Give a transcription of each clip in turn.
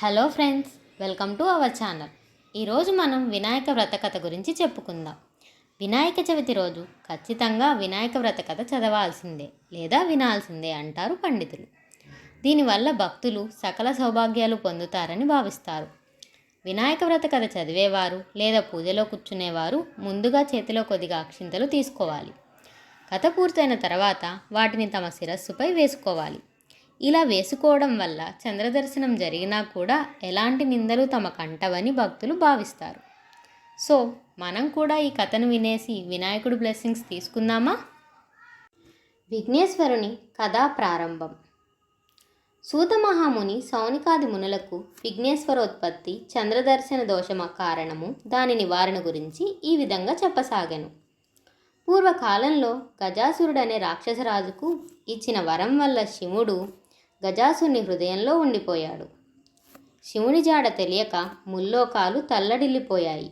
Hello friends, welcome to our channel. ఈరోజు మనం వినాయక వ్రత కథ గురించి చెప్పుకుందాం. వినాయక చవితి రోజు ఖచ్చితంగా వినాయక వ్రత కథ చదవాల్సిందే లేదా వినాల్సిందే అంటారు పండితులు. దీనివల్ల భక్తులు సకల సౌభాగ్యాలు పొందుతారని భావిస్తారు. వినాయక వ్రత కథ చదివేవారు లేదా పూజలో కూర్చునేవారు ముందుగా చేతిలో కొద్దిగా అక్షింతలు తీసుకోవాలి. కథ పూర్తయిన తర్వాత వాటిని తమ శిరస్సుపై వేసుకోవాలి. ఇలా వేసుకోవడం వల్ల చంద్రదర్శనం జరిగినా కూడా ఎలాంటి నిందలు తమకంటవని భక్తులు భావిస్తారు. సో మనం కూడా ఈ కథను వినేసి వినాయకుడి బ్లెస్సింగ్స్ తీసుకుందామా? విఘ్నేశ్వరుని కథా ప్రారంభం. సూత మహాముని సౌనికాది మునులకు విఘ్నేశ్వరోత్పత్తి చంద్రదర్శన దోషమ కారణము, దాని నివారణ గురించి ఈ విధంగా చెప్పసాగాను. పూర్వకాలంలో గజాసురుడనే రాక్షసరాజుకు ఇచ్చిన వరం వల్ల శివుడు గజాసుని హృదయంలో ఉండిపోయాడు. శివుని జాడ తెలియక ముల్లోకాలు తల్లడిల్లిపోయాయి.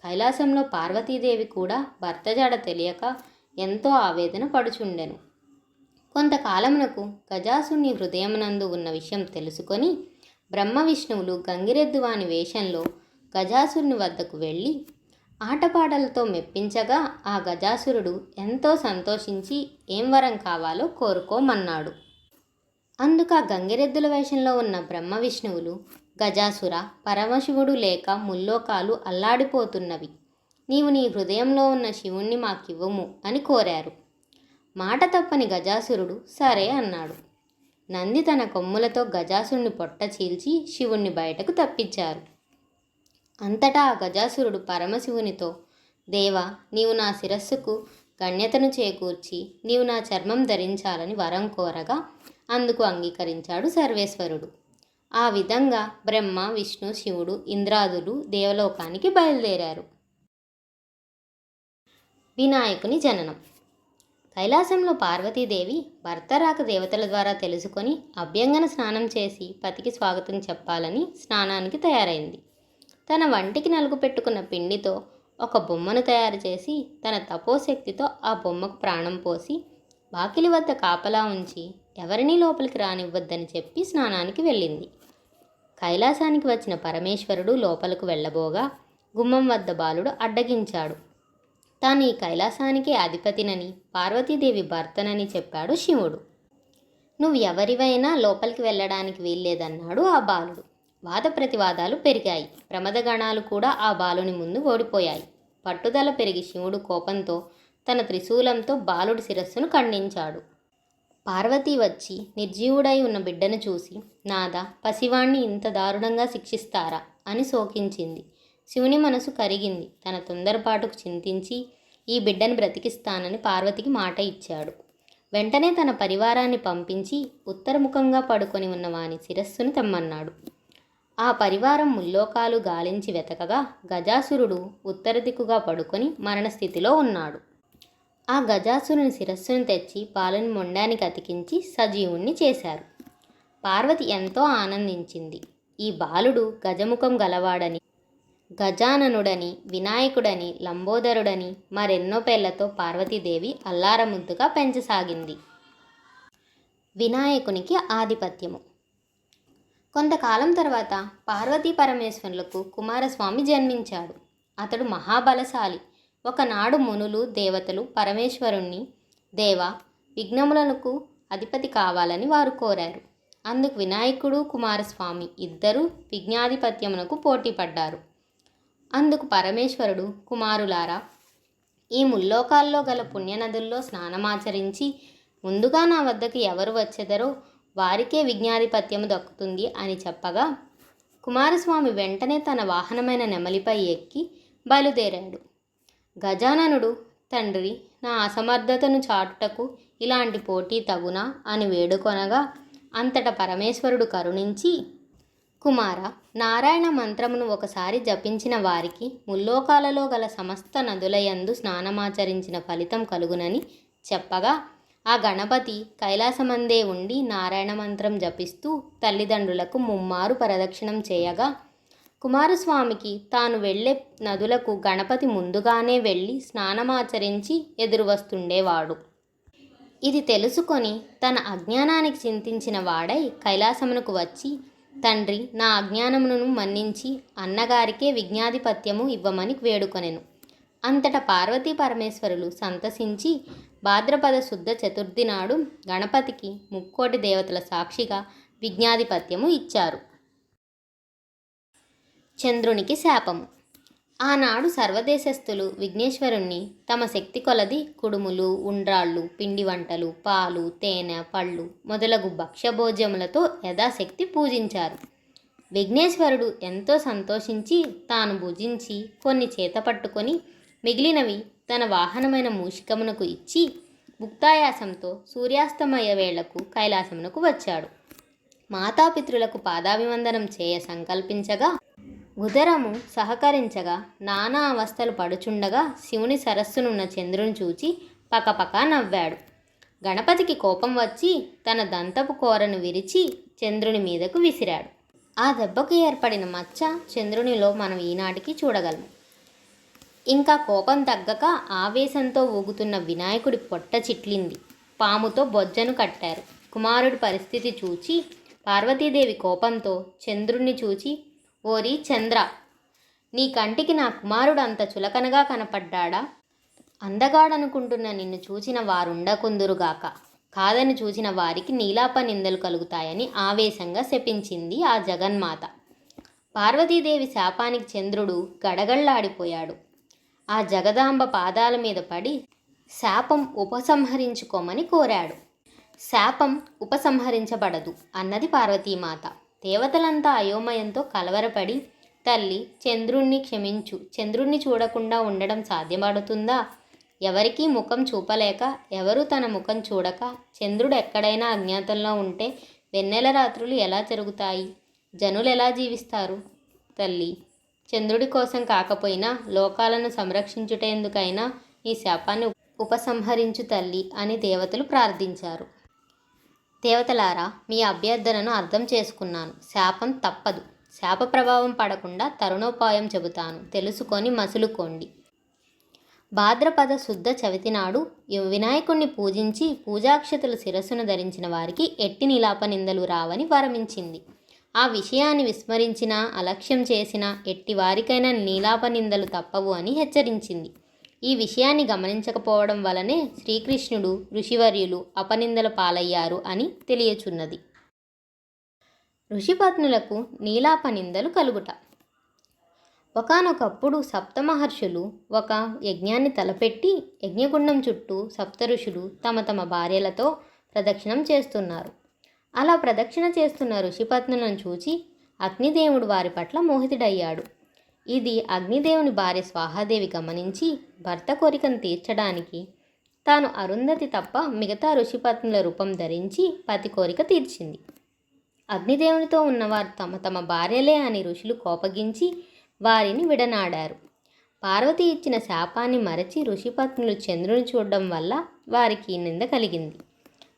కైలాసంలో పార్వతీదేవి కూడా భర్త జాడ తెలియక ఎంతో ఆవేదన పడుచుండెను. కొంతకాలమునకు గజాసుని హృదయమునందు ఉన్న విషయం తెలుసుకొని బ్రహ్మ విష్ణువులు గంగిరెద్దువాని వేషంలో గజాసురుని వద్దకు వెళ్ళి ఆటపాటలతో మెప్పించగా ఆ గజాసురుడు ఎంతో సంతోషించి ఏం వరం కావాలో కోరుకోమన్నాడు. అందుకు ఆ గంగిరెద్దుల వేషంలో ఉన్న బ్రహ్మ విష్ణువులు, గజాసుర, పరమశివుడు లేక ముల్లోకాలు అల్లాడిపోతున్నవి, నీవు నీ హృదయంలో ఉన్న శివుణ్ణి మాకివ్వము అని కోరారు. మాట తప్పని గజాసురుడు సరే అన్నాడు. నంది తన కొమ్ములతో గజాసురుని పొట్ట చీల్చి శివుణ్ణి బయటకు తప్పించారు. అంతటా ఆ గజాసురుడు పరమశివునితో, దేవా, నీవు నా శిరస్సుకు గణ్యతను చేకూర్చి నీవు నా చర్మం ధరించాలని వరం కోరగా అందుకు అంగీకరించాడు సర్వేశ్వరుడు. ఆ విధంగా బ్రహ్మ, విష్ణు, శివుడు, ఇంద్రాదులు దేవలోకానికి బయలుదేరారు. వినాయకుని జననం. కైలాసంలో పార్వతీదేవి భర్త రాక దేవతల ద్వారా తెలుసుకొని అభ్యంగన స్నానం చేసి పతికి స్వాగతం చెప్పాలని స్నానానికి తయారైంది. తన వంటికి నలుగు పెట్టుకున్న పిండితో ఒక బొమ్మను తయారు చేసి తన తపోశక్తితో ఆ బొమ్మకు ప్రాణం పోసి వాకిలి వద్ద కాపలా ఉంచి ఎవరినీ లోపలికి రానివ్వద్దని చెప్పి స్నానానికి వెళ్ళింది. కైలాసానికి వచ్చిన పరమేశ్వరుడు లోపలకు వెళ్ళబోగా గుమ్మం వద్ద బాలుడు అడ్డగించాడు. తాను ఈ కైలాసానికి అధిపతినని, పార్వతీదేవి భర్తనని చెప్పాడు శివుడు. నువ్వు ఎవరివైనా లోపలికి వెళ్ళడానికి వీల్లేదన్నాడు ఆ బాలుడు. వాద ప్రతివాదాలు పెరిగాయి. ప్రమదగణాలు కూడా ఆ బాలుని ముందు ఓడిపోయాయి. పట్టుదల పెరిగి శివుడు కోపంతో తన త్రిశూలంతో బాలుడి శిరస్సును ఖండించాడు. పార్వతి వచ్చి నిర్జీవుడై ఉన్న బిడ్డను చూసి, నాదా, పసివాణ్ణి ఇంత దారుణంగా శిక్షిస్తారా అని శోకించింది. శివుని మనసు కరిగింది. తన తొందరపాటుకు చింతించి ఈ బిడ్డను బ్రతికిస్తానని పార్వతికి మాట ఇచ్చాడు. వెంటనే తన పరివారాన్ని పంపించి ఉత్తరముఖంగా పడుకొని ఉన్న వాని శిరస్సును తెమ్మన్నాడు. ఆ పరివారం ముల్లోకాలు గాలించి వెతకగా గజాసురుడు ఉత్తర దిక్కుగా పడుకొని మరణస్థితిలో ఉన్నాడు. ఆ గజాసురుని శిరస్సును తెచ్చి పాలని మొండానికి అతికించి సజీవుణ్ణి చేశారు. పార్వతి ఎంతో ఆనందించింది. ఈ బాలుడు గజముఖం గలవాడని, గజాననుడని, వినాయకుడని, లంబోదరుడని మరెన్నో పేర్లతో పార్వతీదేవి అల్లారముద్దుగా పెంచసాగింది. వినాయకునికి ఆధిపత్యము. కొంతకాలం తర్వాత పార్వతీ పరమేశ్వరులకు కుమారస్వామి జన్మించాడు. అతడు మహాబలశాలి. ఒకనాడు మునులు, దేవతలు పరమేశ్వరుణ్ణి, దేవా, విఘ్నములకు అధిపతి కావాలని వారు కోరారు. అందుకు వినాయకుడు, కుమారస్వామి ఇద్దరూ విఘ్నాధిపత్యమునకు పోటీ పడ్డారు. అందుకు పరమేశ్వరుడు, కుమారులారా, ఈ ముల్లోకాల్లో గల పుణ్యనదుల్లో స్నానమాచరించి ముందుగా నా వద్దకు ఎవరు వచ్చెదరో వారికే విఘ్నాధిపత్యము దక్కుతుంది అని చెప్పగా కుమారస్వామి వెంటనే తన వాహనమైన నెమలిపై ఎక్కి బయలుదేరాడు. గజాననుడు, తండ్రి, నా అసమర్థతను చాటుటకు ఇలాంటి పోటీ తగునా అని వేడుకొనగా అంతటా పరమేశ్వరుడు కరుణించి, కుమార, నారాయణ మంత్రమును ఒకసారి జపించిన వారికి ముల్లోకాలలో గల సమస్త నదులయందు స్నానమాచరించిన ఫలితం కలుగునని చెప్పగా ఆ గణపతి కైలాసమందే ఉండి నారాయణ మంత్రం జపిస్తూ తల్లిదండ్రులకు ముమ్మారు ప్రదక్షిణం చేయగా కుమారస్వామికి తాను వెళ్ళే నదులకు గణపతి ముందుగానే వెళ్ళి స్నానమాచరించి ఎదురు వస్తుండేవాడు. ఇది తెలుసుకొని తన అజ్ఞానానికి చింతించిన వాడై కైలాసమునకు వచ్చి తండ్రి నా అజ్ఞానమును మన్నించి అన్నగారికే విజ్ఞాధిపత్యము ఇవ్వమని వేడుకొనెను. అంతటా పార్వతీ పరమేశ్వరులు సంతసించి భాద్రపద శుద్ధ చతుర్థి నాడు గణపతికి ముక్కోటి దేవతల సాక్షిగా విజ్ఞాధిపత్యము ఇచ్చారు. చంద్రునికి శాపము. ఆనాడు సర్వదేశస్థులు విఘ్నేశ్వరుణ్ణి తమ శక్తి కొలది కుడుములు, ఉండ్రాళ్ళు, పిండి వంటలు, పాలు, తేనె, పళ్ళు మొదలగు భక్ష్యభోజ్యములతో యథాశక్తి పూజించారు. విఘ్నేశ్వరుడు ఎంతో సంతోషించి తాను భుజించి కొన్ని చేత పట్టుకొని మిగిలినవి తన వాహనమైన మూషికమునకు ఇచ్చి ముక్తాయాసంతో సూర్యాస్తమయ వేళకు కైలాసమునకు వచ్చాడు. మాతాపితృలకు పాదాభివందనం చేయ సంకల్పించగా ఉదరము సహకరించగా నానా అవస్థలు పడుచుండగా శివుని సరస్సునున్న చంద్రుని చూచి పకపక నవ్వాడు. గణపతికి కోపం వచ్చి తన దంతపు కోరను విరిచి చంద్రుని మీదకు విసిరాడు. ఆ దెబ్బకు ఏర్పడిన మచ్చ చంద్రునిలో మనం ఈనాటికి చూడగలము. ఇంకా కోపం తగ్గక ఆవేశంతో ఊగుతున్న వినాయకుడి పొట్ట చిట్లింది. పాముతో బొజ్జను కట్టారు. కుమారుడి పరిస్థితి చూచి పార్వతీదేవి కోపంతో చంద్రుణ్ణి చూచి, ఓరి చంద్ర, నీ కంటికి నా కుమారుడు అంత చులకనగా కనపడ్డా? అందగాడనుకుంటున్న నిన్ను చూచిన వారుండకుందురుగాక, కాదని చూసిన వారికి నీలాప నిందలు కలుగుతాయని ఆవేశంగా శపించింది ఆ జగన్మాత. పార్వతీదేవి శాపానికి చంద్రుడు గడగళ్లాడిపోయాడు. ఆ జగదాంబ పాదాల మీద పడి శాపం ఉపసంహరించుకోమని కోరాడు. శాపం ఉపసంహరించబడదు అన్నది పార్వతీమాత. దేవతలంతా అయోమయంతో కలవరపడి, తల్లి చంద్రుణ్ణి క్షమించు, చంద్రుణ్ణి చూడకుండా ఉండడం సాధ్యపడుతుందా? ఎవరికీ ముఖం చూపలేక, ఎవరూ తన ముఖం చూడక, చంద్రుడు ఎక్కడైనా అజ్ఞాతంలో ఉంటే వెన్నెల రాత్రులు ఎలా జరుగుతాయి? జనులు ఎలా జీవిస్తారు? తల్లి, చంద్రుడి కోసం కాకపోయినా లోకాలను సంరక్షించుటేందుకైనా ఈ శాపాన్ని ఉపసంహరించు తల్లి అని దేవతలు ప్రార్థించారు. దేవతలారా, మీ అభ్యర్థనను అర్థం చేసుకున్నాను. శాపం తప్పదు. శాప ప్రభావం పడకుండా తరుణోపాయం చెబుతాను, తెలుసుకొని మసులుకోండి. భాద్రపద శుద్ధ చవితి నాడు వినాయకుణ్ణి పూజించి పూజాక్షతలు శిరస్సును ధరించిన వారికి ఎట్టి నీలాప నిందలు రావని వరమించింది. ఆ విషయాన్ని విస్మరించినా అలక్ష్యం చేసినా ఎట్టి వారికైనా నీలాప నిందలు తప్పవు అని హెచ్చరించింది. ఈ విషయాన్ని గమనించకపోవడం వలనే శ్రీకృష్ణుడు ఋషివర్యులు అపనిందల పాలయ్యారు అని తెలియచున్నది. ఋషిపత్నులకు నీలాప నిందలు కలుగుట. ఒకానొకప్పుడు సప్తమహర్షులు ఒక యజ్ఞాన్ని తలపెట్టి యజ్ఞగుండం చుట్టూ సప్త ఋషులు తమ తమ భార్యలతో ప్రదక్షిణం చేస్తున్నారు. అలా ప్రదక్షిణ చేస్తున్న ఋషిపత్నులను చూచి అగ్నిదేవుడు వారి పట్ల మోహితుడయ్యాడు. ఇది అగ్నిదేవుని భార్య స్వాహాదేవి గమనించి భర్త కోరికను తీర్చడానికి తాను అరుంధతి తప్ప మిగతా ఋషిపత్నుల రూపం ధరించి పతి కోరిక తీర్చింది. అగ్నిదేవునితో ఉన్నవారు తమ తమ భార్యలే అని ఋషులు కోపగించి వారిని విడనాడారు. పార్వతి ఇచ్చిన శాపాన్ని మరచి ఋషిపత్నులు చంద్రుని చూడడం వల్ల వారికి నింద కలిగింది.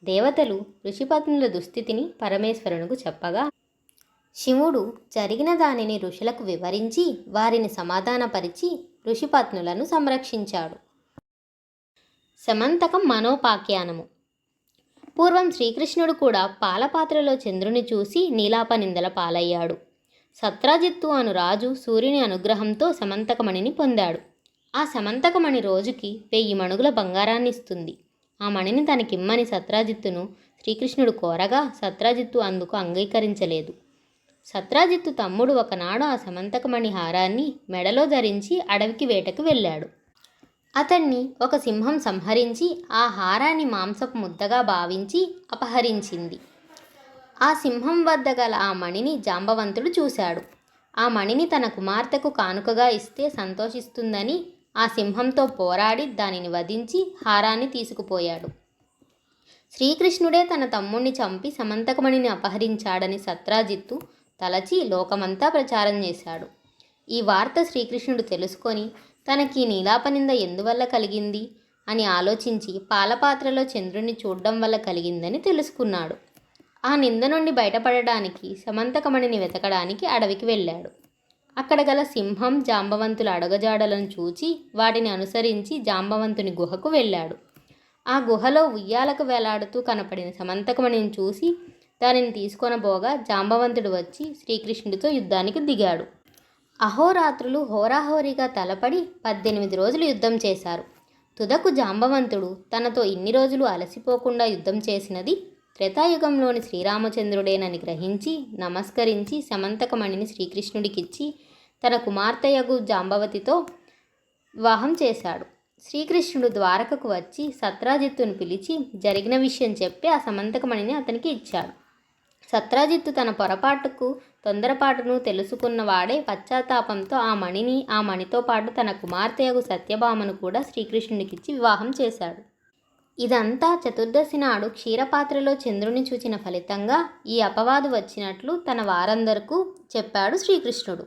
దేవతలు ఋషిపత్నుల దుస్థితిని పరమేశ్వరునికి చెప్పగా శివుడు జరిగిన దానిని ఋషులకు వివరించి వారిని సమాధానపరిచి ఋషిపత్నులను సంరక్షించాడు. సమంతకం మనోపాఖ్యానము. పూర్వం శ్రీకృష్ణుడు కూడా పాలపాత్రలో చంద్రుని చూసి నీలాప నిందల పాలయ్యాడు. సత్రాజిత్తు అను రాజు సూర్యుని అనుగ్రహంతో సమంతకమణిని పొందాడు. ఆ సమంతకమణి రోజుకి 1000 మణుగుల బంగారాన్ని ఇస్తుంది. ఆ మణిని తనకిమ్మని సత్రాజిత్తును శ్రీకృష్ణుడు కోరగా సత్రాజిత్తు అందుకు అంగీకరించలేదు. సత్రాజిత్తు తమ్ముడు ఒకనాడు ఆ సమంతకమణి హారాన్ని మెడలో ధరించి అడవికి వేటకు వెళ్ళాడు. అతన్ని ఒక సింహం సంహరించి ఆ హారాన్ని మాంసపు ముద్దగా భావించి అపహరించింది. ఆ సింహం వద్ద గల ఆ మణిని జాంబవంతుడు చూశాడు. ఆ మణిని తన కుమార్తెకు కానుకగా ఇస్తే సంతోషిస్తుందని ఆ సింహంతో పోరాడి దానిని వధించి హారాన్ని తీసుకుపోయాడు. శ్రీకృష్ణుడే తన తమ్ముణ్ణి చంపి సమంతకమణిని అపహరించాడని సత్రాజిత్తు తలచి లోకమంతా ప్రచారం చేశాడు. ఈ వార్త శ్రీకృష్ణుడు తెలుసుకొని తనకి నీలాపనింద ఎందువల్ల కలిగింది అని ఆలోచించి పాలపాత్రలో చంద్రుణ్ణి చూడడం వల్ల కలిగిందని తెలుసుకున్నాడు. ఆ నింద నుండి బయటపడడానికి సమంతకమణిని వెతకడానికి అడవికి వెళ్ళాడు. అక్కడ గల సింహం జాంబవంతుల అడగజాడలను చూచి వాటిని అనుసరించి జాంబవంతుని గుహకు వెళ్ళాడు. ఆ గుహలో ఉయ్యాలకు వేలాడుతూ కనపడిన సమంతకమణిని చూసి దానిని తీసుకొనబోగా జాంబవంతుడు వచ్చి శ్రీకృష్ణుడితో యుద్ధానికి దిగాడు. అహోరాత్రులు హోరాహోరీగా తలపడి 18 రోజులు యుద్ధం చేశారు. తుదకు జాంబవంతుడు తనతో ఇన్ని రోజులు అలసిపోకుండా యుద్ధం చేసినది త్రేతాయుగంలోని శ్రీరామచంద్రుడేనని గ్రహించి నమస్కరించి సమంతకమణిని శ్రీకృష్ణుడికిచ్చి తన కుమార్తెయగు జాంబవతితో వివాహం చేశాడు. శ్రీకృష్ణుడు ద్వారకకు వచ్చి సత్రాజిత్తును పిలిచి జరిగిన విషయం చెప్పి ఆ సమంతకమణిని అతనికి ఇచ్చాడు. సత్రాజిత్తు తన పొరపాటుకు తొందరపాటును తెలుసుకున్నవాడే పశ్చాత్తాపంతో ఆ మణితో పాటు తన కుమార్తెయగు సత్యభామను కూడా శ్రీకృష్ణుడికిచ్చి వివాహం చేశాడు. ఇదంతా చతుర్దశి నాడు క్షీరపాత్రలో చంద్రుని చూచిన ఫలితంగా ఈ అపవాదు వచ్చినట్లు తన వారందరకు చెప్పాడు శ్రీకృష్ణుడు.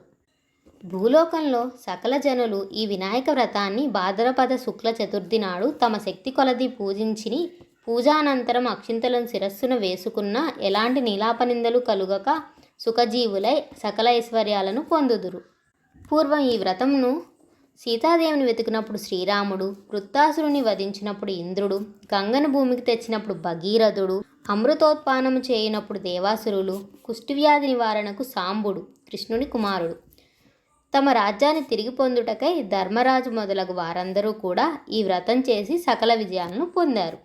భూలోకంలో సకల జనులు ఈ వినాయక వ్రతాన్ని భాద్రపద శుక్ల చతుర్థి నాడు తమ శక్తి కొలది పూజించిని పూజానంతరం అక్షింతలను శిరస్సున వేసుకున్న ఎలాంటి నీలాపనిందలు కలుగక సుఖజీవులై సకల ఐశ్వర్యాలను పొందుదురు. పూర్వం ఈ వ్రతమును సీతాదేవిని వెతికినప్పుడు శ్రీరాముడు, వృత్తాసురుని వధించినప్పుడు ఇంద్రుడు, గంగను భూమికి తెచ్చినప్పుడు భగీరథుడు, అమృతోత్పానము చేయినప్పుడు దేవాసురులు, కుష్ఠవ్యాధి నివారణకు సాంబుడు కృష్ణుని కుమారుడు తమ రాజ్యాన్ని తిరిగి పొందుటకై ధర్మరాజు మొదలగు వారందరూ కూడా ఈ వ్రతం చేసి సకల విజయాలను పొందారు.